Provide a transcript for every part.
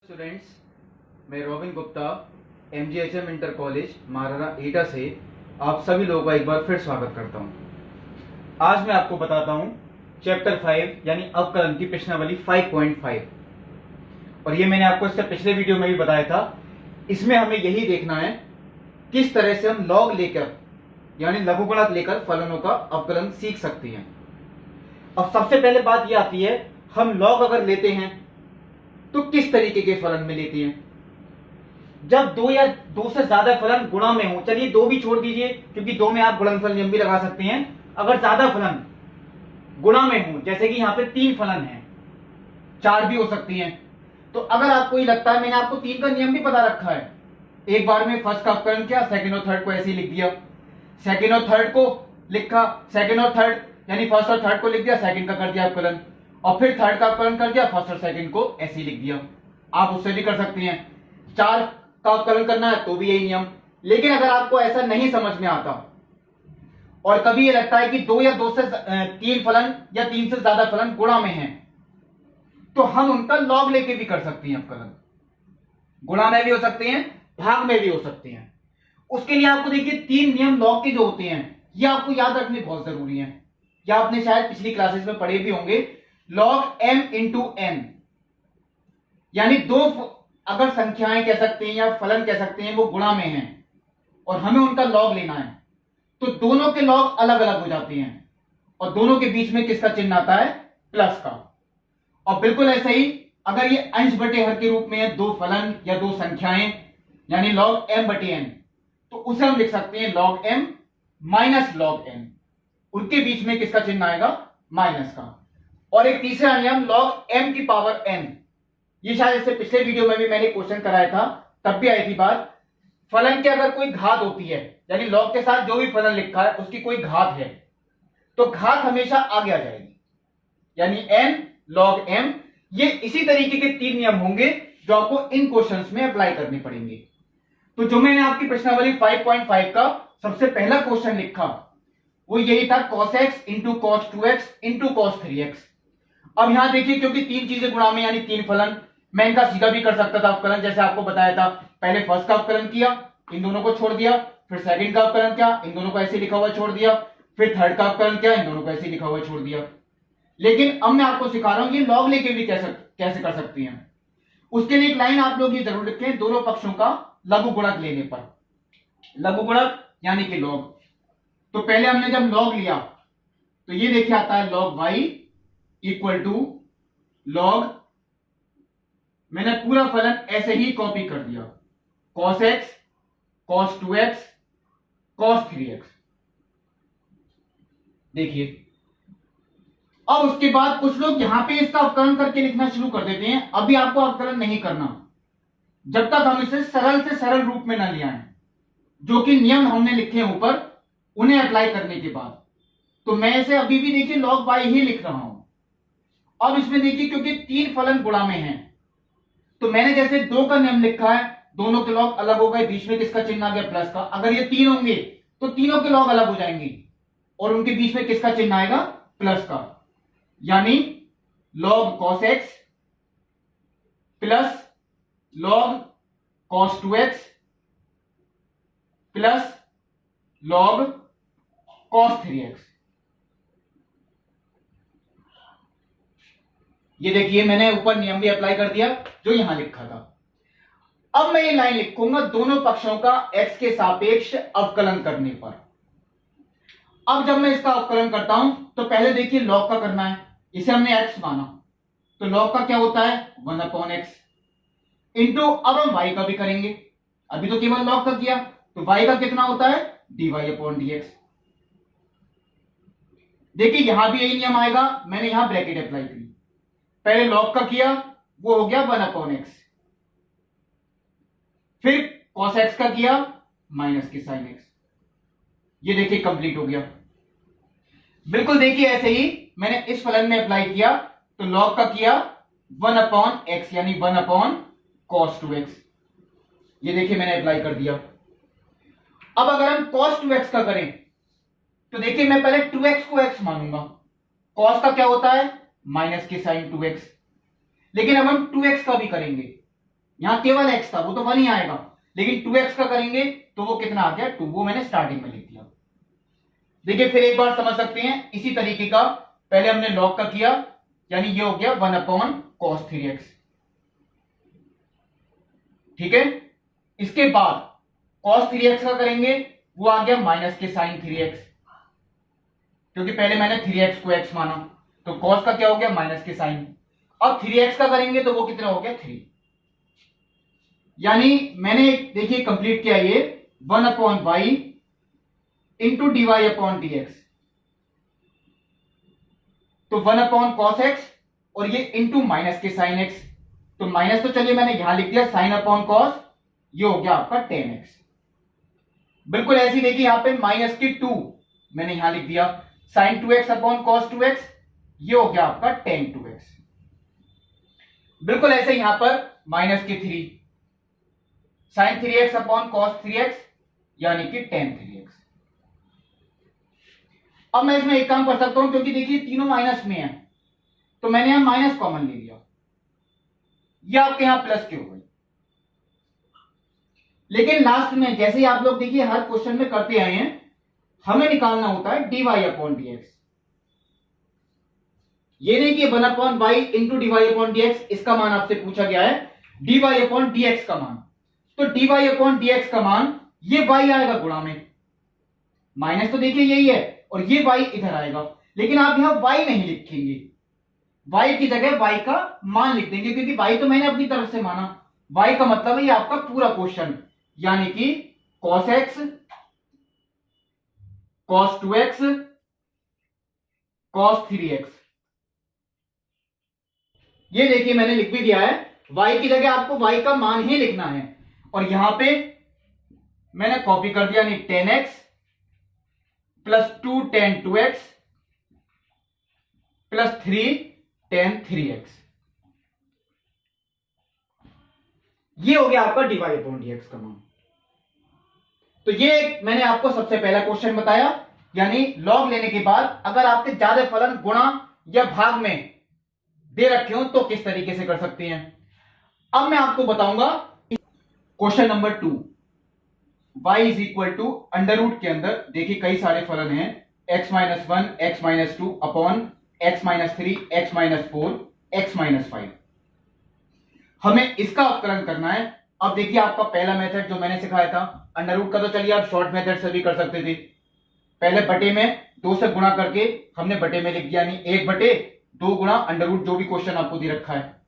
Students, मैं Robin Gupta MGHM inter college Marhara Etah से आप सभी लोगों का एक बार फिर स्वागत करता हूं। आज मैं आपको बताता हूं चैप्टर 5 यानी अवकलन की प्रश्नावली 5.5। और ये मैंने आपको इससे पिछले वीडियो में भी बताया था। इसमें हमें यही देखना है किस तरह से हम लॉग लेकर यानी लघुगणक लेकर फलनों का अवकलन सीख सकते हैं। अब सबसे पहले बात यह आती है, हम लॉग अगर लेते हैं तो किस तरीके के फलन में लेते हैं। जब दो या दो से ज्यादा फलन गुणा में हो, चलिए दो भी छोड़ दीजिए क्योंकि दो में आप गुणनफल नियम भी लगा सकते हैं। अगर ज्यादा फलन गुणा में हो, जैसे कि यहां पे 3 फलन हैं, 4 भी हो सकती हैं, तो अगर आपको ये लगता है, मैंने आपको 3 का नियम भी बता रखा है, एक बार में फर्स्ट का अवकलन किया, सेकंड और थर्ड को ऐसे ही लिख दिया, सेकंड और थर्ड को लिखा, सेकंड और थर्ड यानी फर्स्ट और थर्ड को लिख दिया, सेकंड का कर दिया अवकलन, और फिर थर्ड का अवकलन कर दिया, फर्स्ट और सेकंड को ऐसे ही लिख दिया। आप उससे भी कर सकते हैं। 4 का अवकलन करना है तो भी यही नियम। लेकिन अगर आपको ऐसा नहीं समझ में आता और कभी ये लगता है कि 2 या 2 से 3 फलन या 3 से ज्यादा फलन गुणा में हैं, तो हम उनका लॉग लेके भी कर सकते हैं अवकलन। गुणा में भी हो सकते हैं, भाग में भी हो सकते हैं। उसके लिए आपको देखिए 3 नियम लॉग के जो होते हैं ये आपको याद रखने बहुत जरूरी है। या आपने शायद पिछली क्लासेस में पढ़े भी होंगे। लॉग m इंटू n यानी दो अगर संख्याएं कह सकते हैं या फलन कह सकते हैं वो गुणा में हैं और हमें उनका लॉग लेना है, तो दोनों के लॉग अलग अलग हो जाते हैं और दोनों के बीच में किसका चिन्ह आता है? प्लस का। और बिल्कुल ऐसे ही अगर ये अंश बटे हर के रूप में है, दो फलन या दो संख्याएं यानी लॉग m बटे n, तो उसे हम लिख सकते हैं log m minus log n। उनके बीच में किसका चिन्ह आएगा? माइनस का। और एक तीसरा नियम लॉग m की पावर n, ये शायद इससे पिछले वीडियो में भी मैंने क्वेश्चन कराया था, तब भी आई थी बात। फलन के अगर कोई घात होती है यानी लॉग के साथ जो भी फलन लिखा है उसकी कोई घात है, तो घात हमेशा आगे आ जाएगी, यानी n log m। ये इसी तरीके के 3 नियम होंगे जो आपको इन क्वेश्चंस में अप्लाई करने पड़ेंगे। तो जो मैंने आपकी प्रश्नावली 5.5 का सबसे पहला क्वेश्चन लिखा वो यही था, cos x into cos 2x into cos 3x। अब यहां देखिए क्योंकि 3 चीजें गुणा में यानी 3 फलन, मैं इनका सीधा भी कर सकता था अवकलन, जैसे आपको बताया था। पहले फर्स्ट का अवकलन किया, इन दोनों को छोड़ दिया, फिर सेकंड का अवकलन किया, इन दोनों को ऐसे लिखा हुआ छोड़ दिया, फिर थर्ड का अवकलन किया, इन दोनों को ऐसे लिखा हुआ छोड़ दिया। लेकिन अब मैं आपको सिखा रहा हूं ये लॉग लेके भी कैसे कर सकते हैं। उसके लिए एक लाइन आप लोग ये जरूर लिखें, दोनों पक्षों का लघु गुणक लेने पर। लघु गुणक यानी कि लॉग। तो पहले हमने जब लॉग लिया तो ये देखिए आता है log y equal to log, मैंने पूरा फलन ऐसे ही कॉपी कर दिया, cos x cos 2x cos 3x। देखिए अब उसके बाद कुछ लोग यहां पे इसका अवकलन करके लिखना शुरू कर देते हैं। अभी आपको अवकलन नहीं करना जब तक हम इसे सरल से सरल रूप में ना ले आए, जो कि नियम हमने लिखे हैं ऊपर, उन्हें अप्लाई करने के बाद। तो मैं इसे अभी भी देखिए log y ही लिख रहा हूं। अब इसमें देखिए क्योंकि 3 फलन गुणा में हैं, तो मैंने जैसे 2 का नियम लिखा है, दोनों के लॉग अलग हो गए, बीच में किसका चिन्ह आ गया? प्लस का। अगर ये 3 होंगे तो तीनों के लॉग अलग हो जाएंगे और उनके बीच में किसका चिन्ह आएगा? प्लस का। यानी log cos x plus log cos 2x plus log cos 3x। ये देखिए मैंने ऊपर नियम भी अप्लाई कर दिया जो यहां लिखा था। अब मैं ये लाइन लिखूंगा दोनों पक्षों का x के सापेक्ष अवकलन करने पर। अब जब मैं इसका अवकलन करता हूं तो पहले देखिए log का करना है, इसे हमने x माना, तो log का क्या होता है? 1/x इंटू, अब हम y का भी करेंगे, अभी तो केवल log का किया, तो y का कितना होता है? dy/dx। देखिए यहां भी यही नियम आएगा, मैंने यहां ब्रैकेट अप्लाई की, पहले log का किया वो हो गया 1/x, फिर cos x का किया माइनस के sin x। ये देखिए कंप्लीट हो गया। बिल्कुल देखिए ऐसे ही मैंने इस फलन में अप्लाई किया, तो log का किया 1/x यानी 1/cos 2x। ये देखिए मैंने अप्लाई कर दिया। अब अगर हम cos 2x का करें तो देखिए मैं पहले 2x को x मानूंगा, cos का क्या होता है? माइनस के sin 2x। लेकिन अब हम 2x का भी करेंगे, यहां केवल x था, वो तो 1 ही आएगा, लेकिन 2x का करेंगे तो वो कितना आ गया 2, वो मैंने स्टार्टिंग में लिख दिया। देखिए फिर एक बार समझ सकते हैं, इसी तरीके का पहले हमने log का किया, यानी ये हो गया 1/cos 3x, ठीक है। इसके बाद cos 3x का करेंगे, वो आ गया माइनस के sin 3x, क्योंकि पहले मैंने 3x को x माना, तो cos का क्या हो गया माइनस के sin। अब 3x का करेंगे तो वो कितना हो गया 3, यानी मैंने देखिए कंप्लीट किया ये 1/y इंटू dy/dx, तो 1/cos x और ये इंटू माइनस के sin x, तो माइनस तो चलिए मैंने यहां लिख दिया sin/cos, ये हो गया आपका tan x। बिल्कुल ऐसी देखिए यहां पे माइनस की 2 मैंने यहां लिख दिया sin 2x/cos 2x, ये हो गया आपका tan 2x। बिल्कुल ऐसे यहां पर माइनस की 3 sin 3x/cos 3x, यानी कि tan 3x। अब मैं इसमें एक काम कर सकता हूं, क्योंकि देखिए तीनों माइनस में है, तो मैंने यहां माइनस कॉमन ले लिया, ये आपके यहां प्लस के हो गई। लेकिन लास्ट में जैसे ही आप लोग देखिए हर क्वेश्चन में करते आए हैं, हमें निकालना होता है dy/dx। ये नहीं कि 1/y इंटू dy/dx, इसका मान आपसे पूछा गया है dy/dx का मान, तो dy/dx का मान ये y आएगा गुणा में, माइनस तो देखिए यही है, और ये y इधर आएगा, लेकिन आप यहां y नहीं लिखेंगे, y की जगह y का मान लिख देंगे, क्योंकि y तो मैंने अपनी तरफ से माना, y का मतलब है ये आपका पूरा क्वेश्चन, यानी कि cos x, cos 2x, cos 3x। ये देखिए मैंने लिख भी दिया है, y की जगह आपको y का मान ही लिखना है, और यहां पे मैंने कॉपी कर दिया, यानी tan x plus 2 tan 2x plus 3 tan 3x, ये हो गया आपका dy/dx का मान। तो ये मैंने आपको सबसे पहला क्वेश्चन बताया, यानी लॉग लेने के बाद अगर आपके ज्यादा फलन गुणा या भाग में दे रखे हो तो किस तरीके से कर सकते हैं। अब मैं आपको बताऊंगा question number 2, y is equal to under root के अंदर देखिए कई सारे फलन हैं, x-1 x-2 upon x-3 x-4 x-5, हमें इसका अवकलन करना है। अब देखिए आपका पहला मेथड जो मैंने सिखाया था अंडर रूट का, तो चलिए आप शॉर्ट मेथड से भी कर सकते थे, पहले बटे में 2 से गुणा करके हमने बटे में लिख दिया, यानी 1/2 गुणा अंडर रूट, जो भी क्वेश्चन आपको दे रखा है।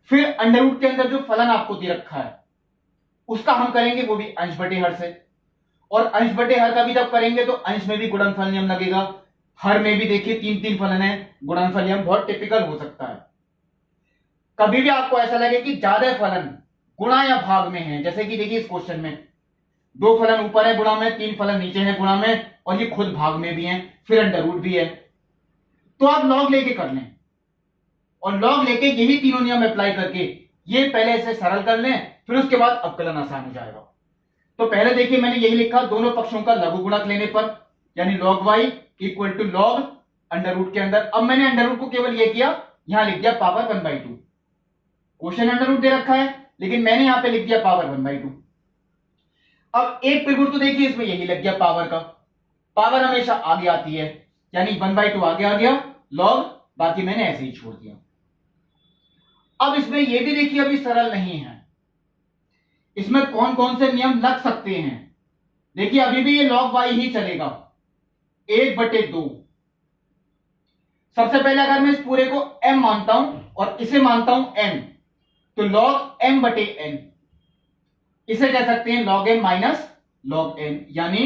फिर अंडर रूट के अंदर जो फलन आपको दे रखा है उसका हम करेंगे वो भी अंश बटे हर से, और अंश बटे हर का भी जब करेंगे तो अंश में भी गुणनफल नियम लगेगा, हर में भी देखिए 3 फलन है, गुणनफल नियम बहुत टिपिकल हो सकता है। कभी भी आपको ऐसा लगे कि ज्यादा फलन गुणा या भाग में है, जैसे कि देखिए इस क्वेश्चन में 2 फलन ऊपर है गुणा में, 3 फलन नीचे है गुणा में, और ये खुद भाग में भी है, फिर अंडर रूट भी है, तो आप लॉग लेके कर लें, और लॉग लेके यही तीनों नियम अप्लाई करके ये पहले से सरल कर लें, फिर उसके बाद अवकलन आसान हो जाएगा। तो पहले देखिए मैंने यही लिखा, दोनों पक्षों का लघु गुणक लेने पर, यानी log y equal to log under root के अंदर। अब मैंने अंडर रूट को केवल ये किया, यहां लिख दिया पावर 1/2, क्वेश्चन अंडर रूट दे रखा है लेकिन मैंने यहां पे लिख दिया पावर 1/2। अब एक पिगुर तो देखिए इसमें यही लग गया पावर का, पावर हमेशा आगे आती है, यानी 1/2 आगे आ गया, log बाकी मैंने ऐसे ही छोड़ दिया। अब इसमें यह भी देखिए अभी सरल नहीं है, इसमें कौन कौन से नियम लग सकते हैं। देखिए अभी भी ये log y ही चलेगा, 1/2। सबसे पहले अगर मैं इस पूरे को m मानता हूं और इसे मानता हूं n, तो log m/n, इसे कह सकते हैं log m minus log n, यानी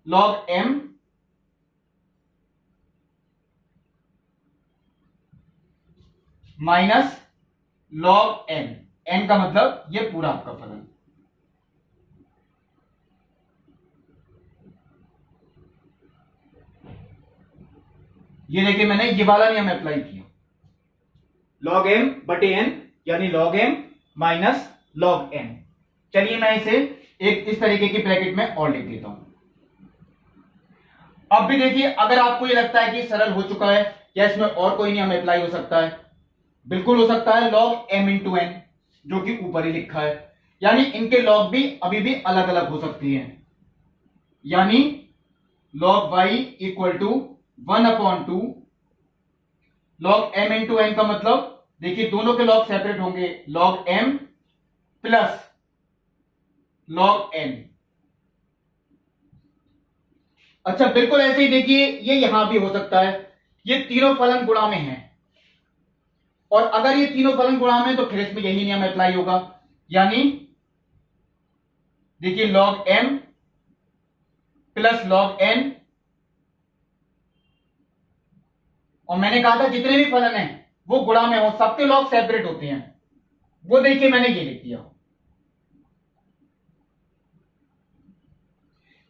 log m minus log n, n का मतलब ये पूरा आपका फलन। ये देखिए मैंने ये वाला नियम अप्लाई किया, log m/n यानी log m minus log n। चलिए मैं इसे एक इस तरीके की ब्रैकेट में और लिख देता हूं। अब भी देखिए अगर आपको ये लगता है कि सरल हो चुका है या इसमें और कोई नियम अप्लाई हो सकता है, बिल्कुल हो सकता है, log m इंटू n, जो कि ऊपर ही लिखा है, यानी इनके लॉग भी अभी भी अलग अलग हो सकती हैं। यानी log y equal to 1/2 log m into n का मतलब देखिए दोनों के लॉग सेपरेट होंगे, log m plus log n। अच्छा बिल्कुल ऐसे ही देखिए ये यहां भी हो सकता है, ये तीनों फलन गुणा में हैं और अगर ये तीनों फलन गुणा में तो फिर इसमें यही नियम अप्लाई होगा, यानी देखिए log m plus log n। और मैंने कहा था जितने भी फलन हैं वो गुणा में हो, सबके लॉग सेपरेट होते हैं, वो देखिए मैंने ये लिख दिया।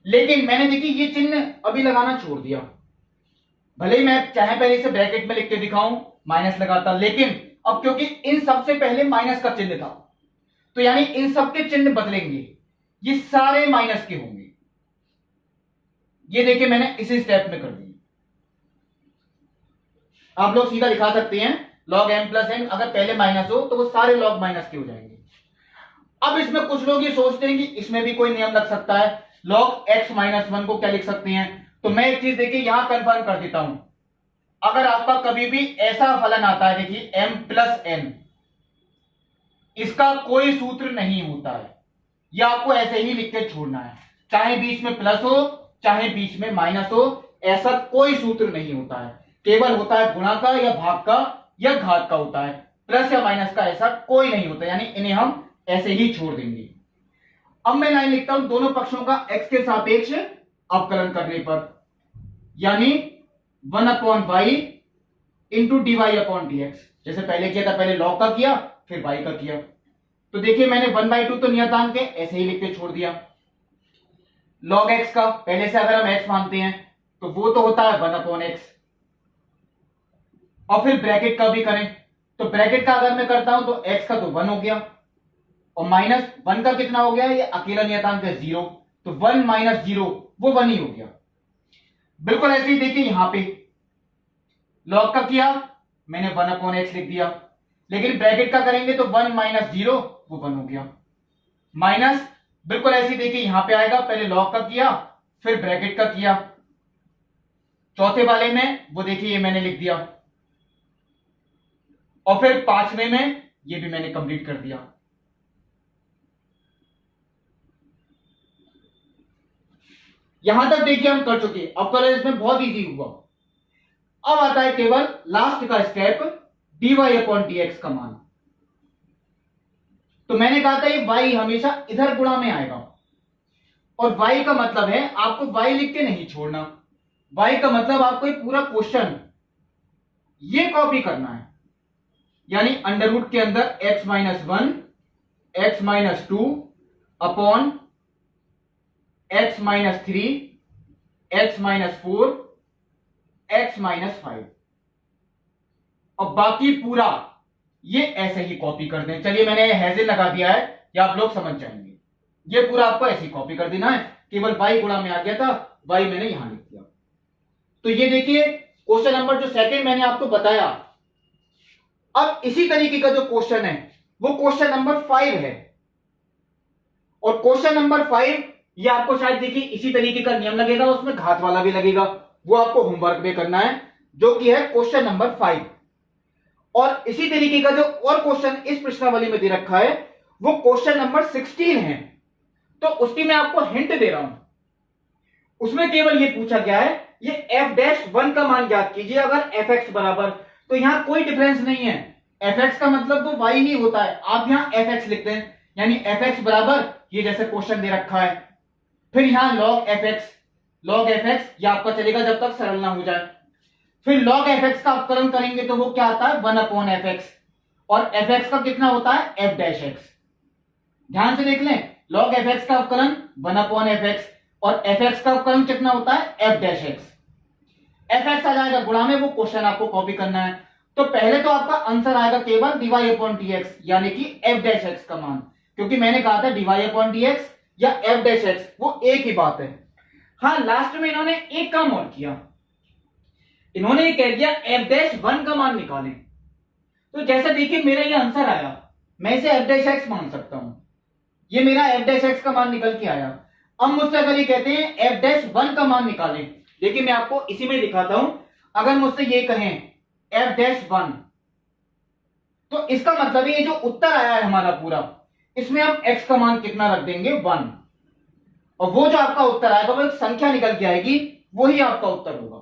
लेकिन मैंने देखिए ये चिन्ह अभी लगाना छोड़ दिया, भले ही मैं चाहे पहले इसे ब्रैकेट में लिख के दिखाऊं माइनस लगाता, लेकिन अब क्योंकि इन सबसे पहले माइनस का चिन्ह था तो यानी इन सबके चिन्ह बदलेंगे, ये सारे माइनस के होंगे। ये देखिए मैंने इसी स्टेप में कर दिया। आप लोग सीधा दिखा सकते हैं log m प्लस n, अगर पहले माइनस हो तो वो सारे लॉग माइनस के हो जाएंगे। अब इसमें कुछ लोग ये सोचते हैं कि इसमें भी कोई नियम लग सकता है, log x माइनस 1 को क्या लिख सकते हैं, तो मैं एक चीज देखिए यहां कंफर्म कर देता हूं, अगर आपका कभी भी ऐसा फलन आता है देखिए m प्लस n, इसका कोई सूत्र नहीं होता है, यह आपको ऐसे ही लिख के छोड़ना है, चाहे बीच में प्लस हो चाहे बीच में माइनस हो, ऐसा कोई सूत्र नहीं होता है, केवल होता है गुणा का या भाग का या घात का होता है, प्लस या माइनस का ऐसा कोई नहीं होता, यानी इन्हें हम ऐसे ही छोड़ देंगे। अब मैं लाइन लिखता हूं दोनों पक्षों का x के सापेक्ष अवकलन करने पर, यानी 1/y इंटू dy/dx, जैसे पहले किया था, पहले log का किया फिर y का किया, तो देखिए मैंने 1/2 तो नियतांक है ऐसे ही लिख के छोड़ दिया। log x का पहले से अगर हम x मानते हैं तो वो तो होता है 1/x, और फिर ब्रैकेट का भी करें तो ब्रैकेट का अगर मैं करता हूं तो x का तो 1 हो गया और माइनस 1 का कितना हो गया, ये अकेला नियतांक है 0, तो 1 माइनस 0 वो 1 ही हो गया। बिल्कुल ऐसे ही देखिए यहां पे log का किया मैंने 1/x लिख दिया, लेकिन ब्रैकेट का करेंगे तो 1 माइनस 0 वो 1 हो गया, माइनस बिल्कुल ऐसे ही देखिए यहां पे आएगा, पहले log का किया फिर ब्रैकेट का किया, चौथे वाले में वो देखिए ये मैंने लिख दिया, और फिर पांचवें में ये भी मैंने कंप्लीट कर दिया। यहां तक देखिए हम कर चुके, अब कलर इसमें बहुत इजी हुआ। अब आता है केवल लास्ट का स्टेप dy/dx का मान, तो मैंने कहा था ये y हमेशा इधर गुणा में आएगा, और y का मतलब है आपको y लिख के नहीं छोड़ना, y का मतलब आपको ये पूरा क्वेश्चन ये कॉपी करना है, यानी अंडर रूट के अंदर x minus 1 x minus 2 upon x minus 3 x minus 4 x minus 5, और बाकी पूरा ये ऐसे ही कॉपी कर दें। चलिए मैंने हैजे लगा दिया है, या आप लोग समझ जाएंगे, ये पूरा आपको ऐसे ही कॉपी कर देना है, केवल y गुणा में आ गया था, y मैंने यहां लिख दिया। तो ये देखिए क्वेश्चन नंबर जो सेकंड मैंने आपको बताया। अब इसी तरीके का जो क्वेश्चन है वो क्वेश्चन नंबर 5 है, और क्वेश्चन नंबर 5 ये आपको शायद देखिए इसी तरीके का नियम लगेगा, उसमें घात वाला भी लगेगा, वो आपको होमवर्क में करना है, जो कि है क्वेश्चन नंबर 5। और इसी तरीके का जो और क्वेश्चन इस प्रश्नावली में दे रखा है वो क्वेश्चन नंबर 16 है, तो उसकी मैं आपको हिंट दे रहा हूं। उसमें केवल ये पूछा गया है ये f'1 का मान ज्ञात कीजिए अगर fx बराबर, तो यहां कोई डिफरेंस नहीं है, fx का मतलब तो y ही होता है, आप यहां fx लिखते हैं, यानी fx बराबर ये जैसे क्वेश्चन दे रखा है, फिर यहां log fx ये आपका चलेगा जब तक सरल ना हो जाए, फिर log fx का अवकलन करेंगे तो वो क्या आता है 1/fx, और fx का कितना होता है f'। ध्यान से देख लें, log fx का अवकलन 1/fx और fx का अवकलन कितना होता है f'। fx आ जाएगा गुणा में, वो क्वेश्चन आपको कॉपी करना है, तो पहले तो आपका आंसर आएगा केवल dy/dx यानी कि f' का मान, क्योंकि मैंने कहा था dy/dx या f' वो एक ही बात है। हाँ लास्ट में इन्होंने एक काम और किया, इन्होंने कह दिया f'1 का मान निकालें, तो जैसे देखिए मेरा ये आंसर आया मैं इसे एफ डैश एक्स मान सकता हूं। ये मेरा एफ डैश एक्स का मान निकल के आया। अब मुझसे अगर ये कहते हैं एफ डैश वन का मान निकालें, देखिए मैं आपको इसी में दिखाता हूं। अगर मुझसे ये कहें एफ डैश वन, तो इसका मतलब ये जो उत्तर आया है हमारा पूरा, इसमें हम एक्स का मान कितना रख देंगे, वन। और वो जो आपका उत्तर आएगा वो एक संख्या निकल के आएगी, वही आपका उत्तर होगा।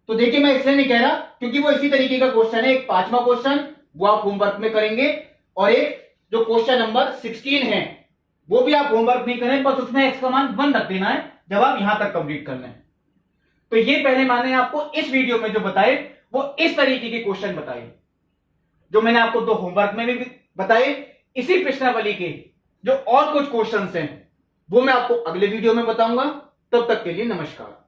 तो देखिए मैं इसलिए नहीं कह रहा क्योंकि वो इसी तरीके का क्वेश्चन है, एक 5वां क्वेश्चन वो आप होमवर्क में करेंगे, और एक जो क्वेश्चन नंबर 16 है वो भी आप होमवर्क नहीं करें, बस उसमें एक्स का मान 1 रख देना है जब आप यहां तक कंप्लीट कर लें। तो ये पहले मैंने आपको इस वीडियो में जो बताए वो इस तरीके के क्वेश्चन बताए, जो मैंने आपको 2 होमवर्क में भी बताए। इसी प्रश्नावली के जो और कुछ क्वेश्चंस हैं वो मैं आपको अगले वीडियो में बताऊंगा। तब तक के लिए नमस्कार।